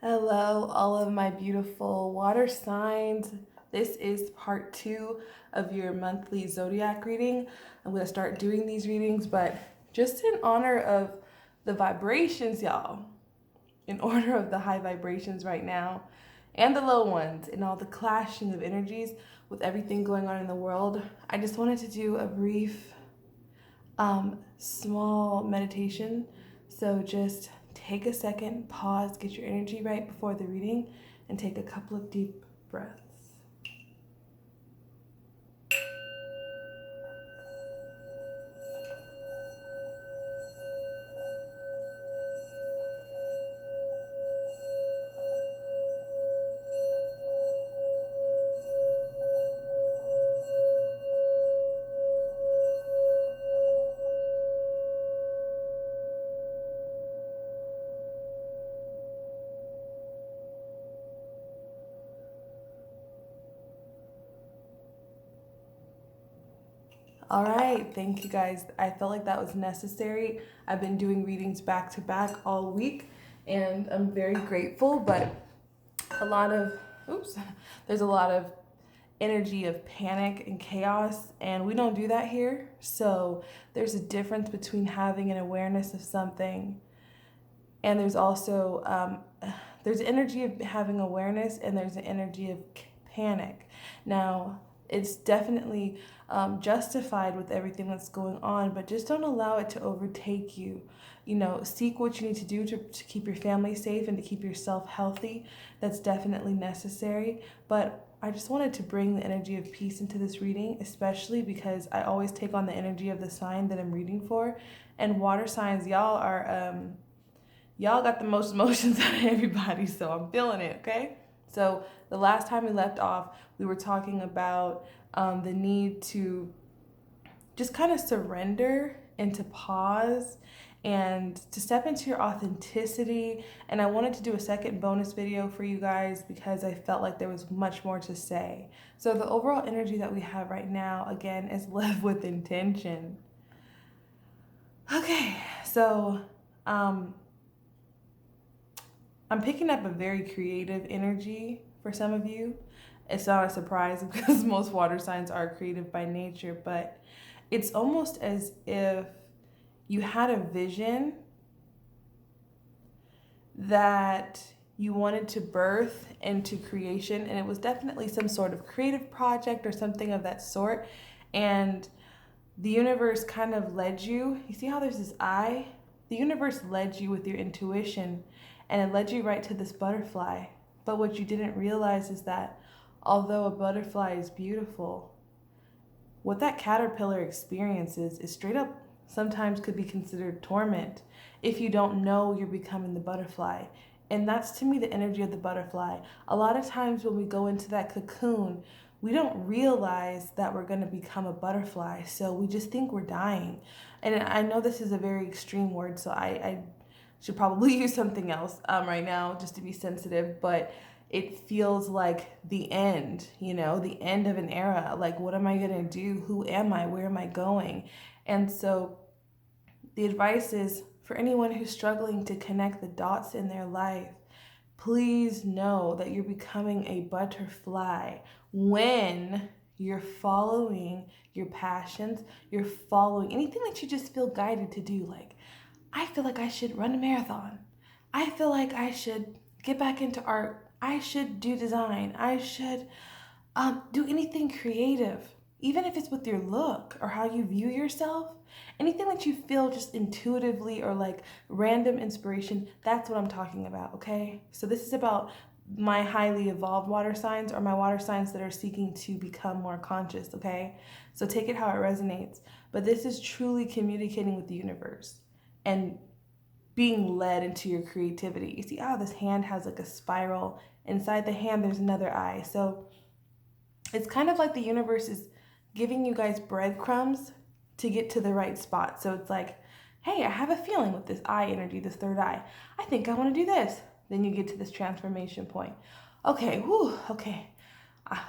Hello, all of my beautiful water signs. This is part 2 of your monthly zodiac reading. I'm going to start doing these readings, but just in honor of the vibrations, y'all, in order of the high vibrations right now and the low ones and all the clashing of energies with everything going on in the world, I just wanted to do a brief, small meditation. So just take a second, pause, get your energy right before the reading, and take a couple of deep breaths. All right, thank you guys. I felt like that was necessary. I've been doing readings back to back all week, and I'm very grateful, but there's a lot of energy of panic and chaos, and we don't do that here. So there's a difference between having an awareness of something, and there's also there's energy of having awareness, and there's an energy of panic. Now, it's definitely justified with everything that's going on, but just don't allow it to overtake you. You know, seek what you need to do to keep your family safe and to keep yourself healthy. That's definitely necessary. But I just wanted to bring the energy of peace into this reading, especially because I always take on the energy of the sign that I'm reading for. And water signs, y'all got the most emotions out of everybody, so I'm feeling it, okay? So the last time we left off, we were talking about the need to just kind of surrender and to pause and to step into your authenticity. And I wanted to do a second bonus video for you guys because I felt like there was much more to say. So the overall energy that we have right now, again, is live with intention. Okay, so I'm picking up a very creative energy for some of you. It's not a surprise because most water signs are creative by nature, but it's almost as if you had a vision that you wanted to birth into creation, and it was definitely some sort of creative project or something of that sort, and the universe kind of led you. You see how there's this eye? The universe led you with your intuition, and it led you right to this butterfly. But what you didn't realize is that although a butterfly is beautiful, what that caterpillar experiences is straight up sometimes could be considered torment if you don't know you're becoming the butterfly. And that's, to me, the energy of the butterfly. A lot of times when we go into that cocoon, we don't realize that we're going to become a butterfly. So we just think we're dying. And I know this is a very extreme word, so I should probably use something else right now just to be sensitive, but it feels like the end, the end of an era. Like, what am I going to do? Who am I? Where am I going? And so the advice is for anyone who's struggling to connect the dots in their life, please know that you're becoming a butterfly when you're following your passions, you're following anything that you just feel guided to do. Like, I feel like I should run a marathon. I feel like I should get back into art. I should do design. I should do anything creative, even if it's with your look or how you view yourself. Anything that you feel just intuitively or like random inspiration, that's what I'm talking about, okay? So this is about my highly evolved water signs, or my water signs that are seeking to become more conscious, okay? So take it how it resonates. But this is truly communicating with the universe and being led into your creativity. You see how this hand has like a spiral. Inside the hand, there's another eye. So it's kind of like the universe is giving you guys breadcrumbs to get to the right spot. So it's like, hey, I have a feeling with this eye energy, this third eye. I think I want to do this. Then you get to this transformation point. Okay, okay.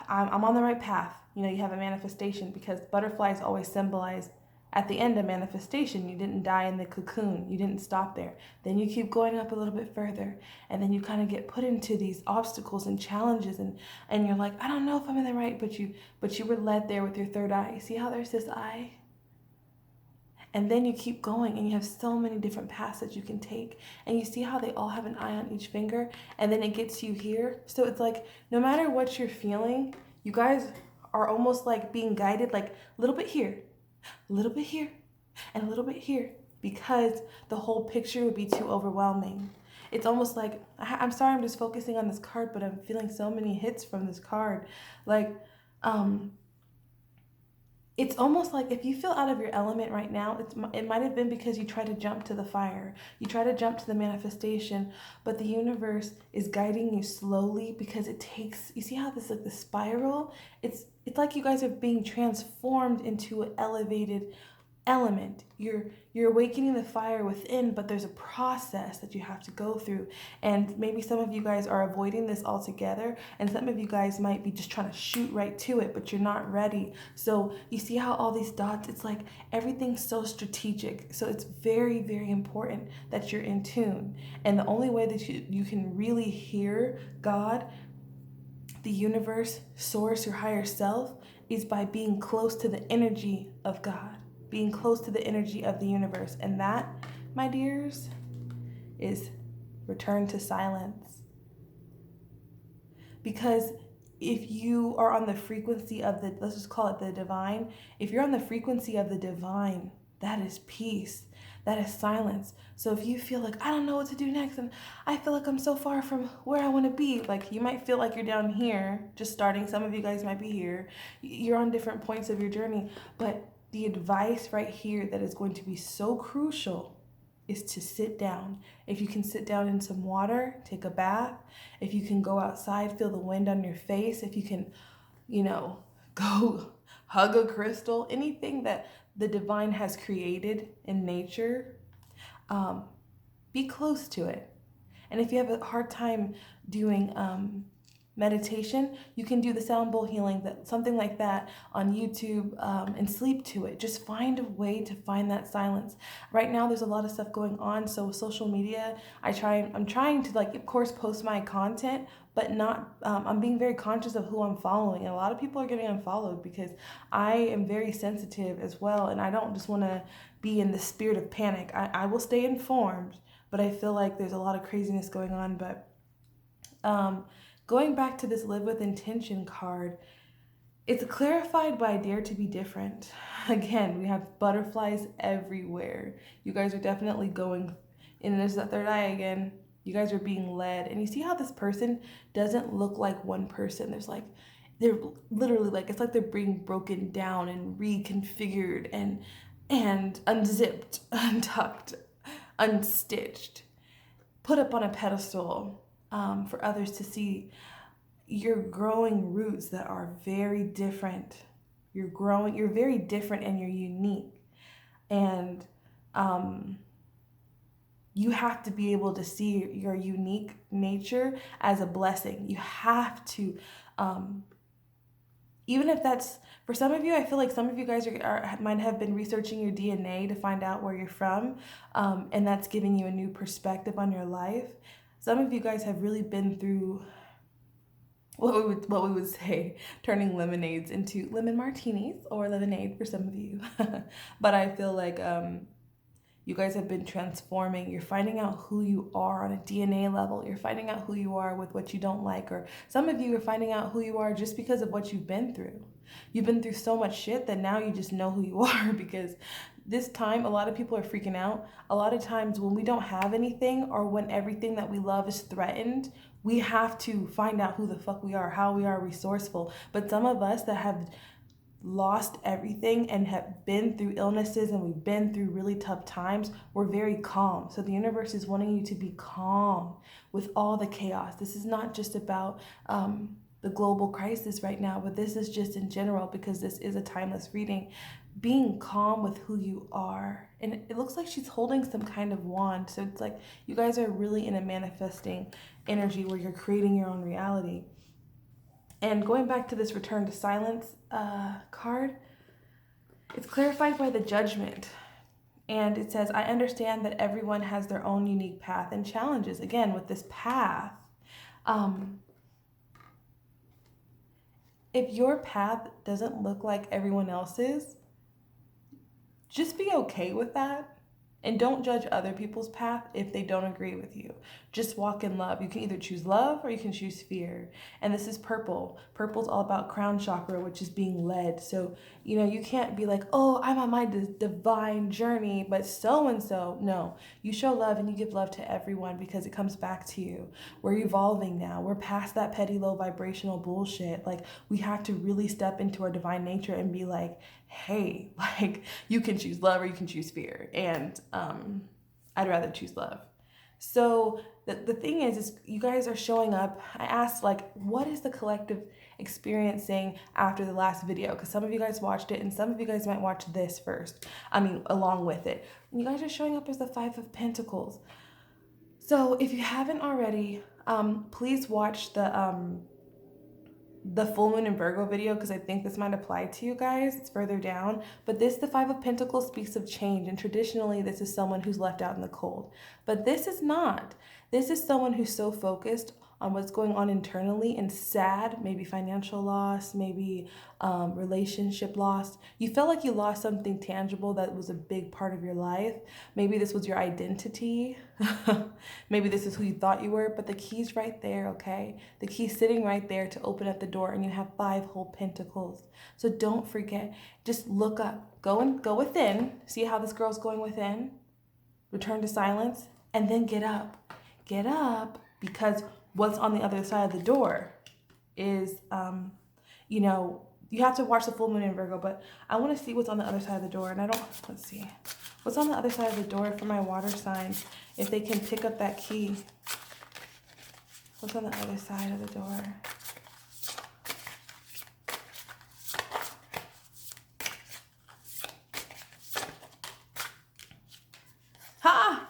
I'm on the right path. You have a manifestation, because butterflies always symbolize at the end of manifestation. You didn't die in the cocoon. You didn't stop there. Then you keep going up a little bit further, and then you kind of get put into these obstacles and challenges, and you're like, I don't know if I'm in the right, but you were led there with your third eye. See how there's this eye? And then you keep going, and you have so many different paths that you can take. And you see how they all have an eye on each finger, and then it gets you here. So it's like, no matter what you're feeling, you guys are almost like being guided, like a little bit here, a little bit here, and a little bit here, because the whole picture would be too overwhelming. It's almost like, I'm sorry, I'm just focusing on this card, but I'm feeling so many hits from this card. Like, it's almost like if you feel out of your element right now, it might have been because you try to jump to the fire. You try to jump to the manifestation, but the universe is guiding you slowly, because it takes, you see how this, like the spiral? It's like you guys are being transformed into an elevated element. You're awakening the fire within, but there's a process that you have to go through. And maybe some of you guys are avoiding this altogether, and some of you guys might be just trying to shoot right to it, but you're not ready. So you see how all these dots, it's like everything's so strategic. So it's very, very important that you're in tune. And the only way that you can really hear God, the universe, source, your higher self, is by being close to the energy of God, being close to the energy of the universe. And that, my dears, is return to silence. Because if you are on the frequency of the, let's just call it the divine, if you're on the frequency of the divine, that is peace, that is silence. So if you feel like, I don't know what to do next, and I feel like I'm so far from where I want to be, like you might feel like you're down here, just starting, some of you guys might be here, you're on different points of your journey, but the advice right here that is going to be so crucial is to sit down. If you can sit down in some water, take a bath. If you can go outside, feel the wind on your face. If you can, go hug a crystal, anything that the divine has created in nature, be close to it. And if you have a hard time doing meditation, you can do the sound bowl healing, something like that on YouTube, and sleep to it. Just find a way to find that silence. Right now there's a lot of stuff going on, so social media, I'm trying to, like, of course, post my content, but not I'm being very conscious of who I'm following, and a lot of people are getting unfollowed because I am very sensitive as well, and I don't just want to be in the spirit of panic. I will stay informed, but I feel like there's a lot of craziness going on. But going back to this Live with Intention card, it's clarified by Dare to be Different. Again, we have butterflies everywhere. You guys are definitely going, and there's that third eye again. You guys are being led. And you see how this person doesn't look like one person. They're literally like, it's like they're being broken down and reconfigured and unzipped, untucked, unstitched, put up on a pedestal, for others to see. You're growing roots that are very different. You're very different, and you're unique. And you have to be able to see your unique nature as a blessing. You have to, even if that's, for some of you, I feel like some of you guys might have been researching your DNA to find out where you're from, and that's giving you a new perspective on your life. Some of you guys have really been through what we would say, turning lemonades into lemon martinis, or lemonade for some of you. But I feel like you guys have been transforming. You're finding out who you are on a DNA level. You're finding out who you are with what you don't like. Or some of you are finding out who you are just because of what you've been through. You've been through so much shit that now you just know who you are, because this time a lot of people are freaking out. A lot of times when we don't have anything, or when everything that we love is threatened, we have to find out who the fuck we are, how we are resourceful. But some of us that have lost everything and have been through illnesses, and we've been through really tough times, we're very calm. So the universe is wanting you to be calm with all the chaos. This is not just about the global crisis right now, but this is just in general, because this is a timeless reading. Being calm with who you are. And it looks like she's holding some kind of wand. So it's like you guys are really in a manifesting energy where you're creating your own reality. And going back to this Return to Silence card, It's clarified by the Judgment. And it says, I understand that everyone has their own unique path and challenges. Again, with this path, if your path doesn't look like everyone else's, just be okay with that. And don't judge other people's path if they don't agree with you. Just walk in love. You can either choose love or you can choose fear. And this is purple. Purple's all about crown chakra, which is being led. So, you can't be like, oh, I'm on my divine journey, but so-and-so. No, you show love and you give love to everyone because it comes back to you. We're evolving now. We're past that petty, low vibrational bullshit. Like, we have to really step into our divine nature and be like, hey, like, you can choose love or you can choose fear. And I'd rather choose love. So the thing is you guys are showing up. I asked, like, what is the collective experiencing after the last video? Because some of you guys watched it and some of you guys might watch this first. Along with it. And you guys are showing up as the Five of Pentacles. So if you haven't already, please watch the full moon in Virgo video, because I think this might apply to you guys. It's further down, but the Five of Pentacles speaks of change, and traditionally this is someone who's left out in the cold, but this is not. This is someone who's so focused on what's going on internally and sad, maybe financial loss, maybe relationship loss. You felt like you lost something tangible that was a big part of your life. Maybe this was your identity. Maybe this is who you thought you were, but the key's right there, okay? The key's sitting right there to open up the door, and you have 5 whole pentacles. So don't forget, just look up, go within, see how this girl's going within, return to silence, and then get up. Get up, because what's on the other side of the door is, you have to watch the full moon in Virgo, but I want to see what's on the other side of the door. And let's see. What's on the other side of the door for my water signs, if they can pick up that key. What's on the other side of the door? Ha!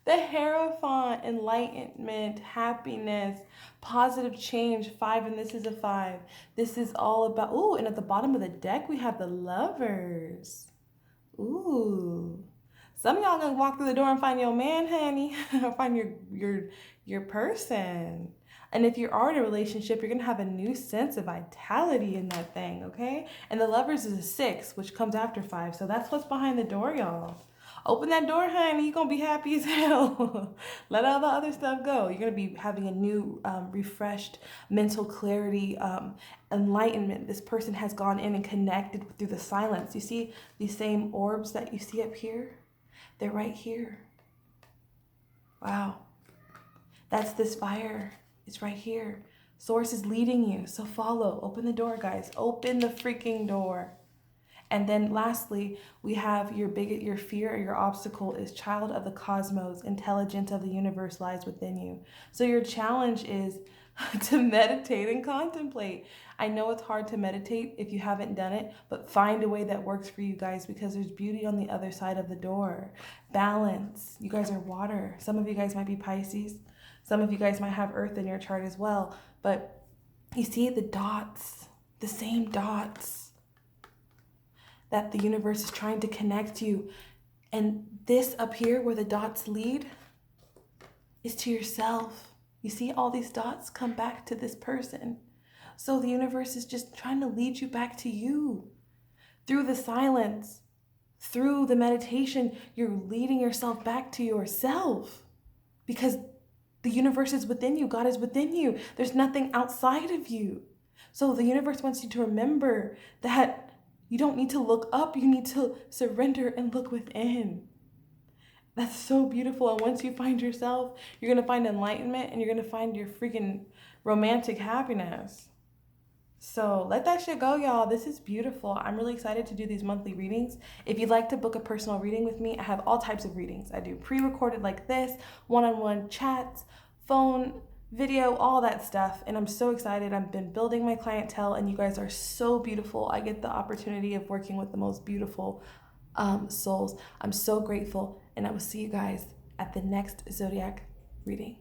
The Hierophant, enlightenment, happiness, positive change, 5, and this is a 5. This is all about, ooh, and at the bottom of the deck, we have the Lovers. Ooh. Some of y'all gonna walk through the door and find your man, honey, or find your person. And if you're already in a relationship, you're gonna have a new sense of vitality in that thing, okay? And the Lovers is a 6, which comes after 5. So that's what's behind the door, y'all. Open that door, honey. You're going to be happy as hell. Let all the other stuff go. You're going to be having a new, refreshed mental clarity, enlightenment. This person has gone in and connected through the silence. You see these same orbs that you see up here? They're right here. Wow. That's this fire. It's right here. Source is leading you. So follow. Open the door, guys. Open the freaking door. And then lastly, we have your fear or your obstacle is child of the cosmos, intelligence of the universe lies within you. So your challenge is to meditate and contemplate. I know it's hard to meditate if you haven't done it, but find a way that works for you guys, because there's beauty on the other side of the door. Balance. You guys are water. Some of you guys might be Pisces. Some of you guys might have earth in your chart as well. But you see the dots, the same dots that the universe is trying to connect you. And this up here where the dots lead is to yourself. You see all these dots come back to this person. So the universe is just trying to lead you back to you. Through the silence, through the meditation, you're leading yourself back to yourself, because the universe is within you. God is within you. There's nothing outside of you. So the universe wants you to remember that you don't need to look up. You need to surrender and look within. That's so beautiful. And once you find yourself, you're going to find enlightenment, and you're going to find your freaking romantic happiness. So let that shit go, y'all. This is beautiful. I'm really excited to do these monthly readings. If you'd like to book a personal reading with me, I have all types of readings. I do pre-recorded like this, one-on-one chats, phone, video, all that stuff. And I'm so excited. I've been building my clientele, and you guys are so beautiful. I get the opportunity of working with the most beautiful souls. I'm so grateful, and I will see you guys at the next Zodiac reading.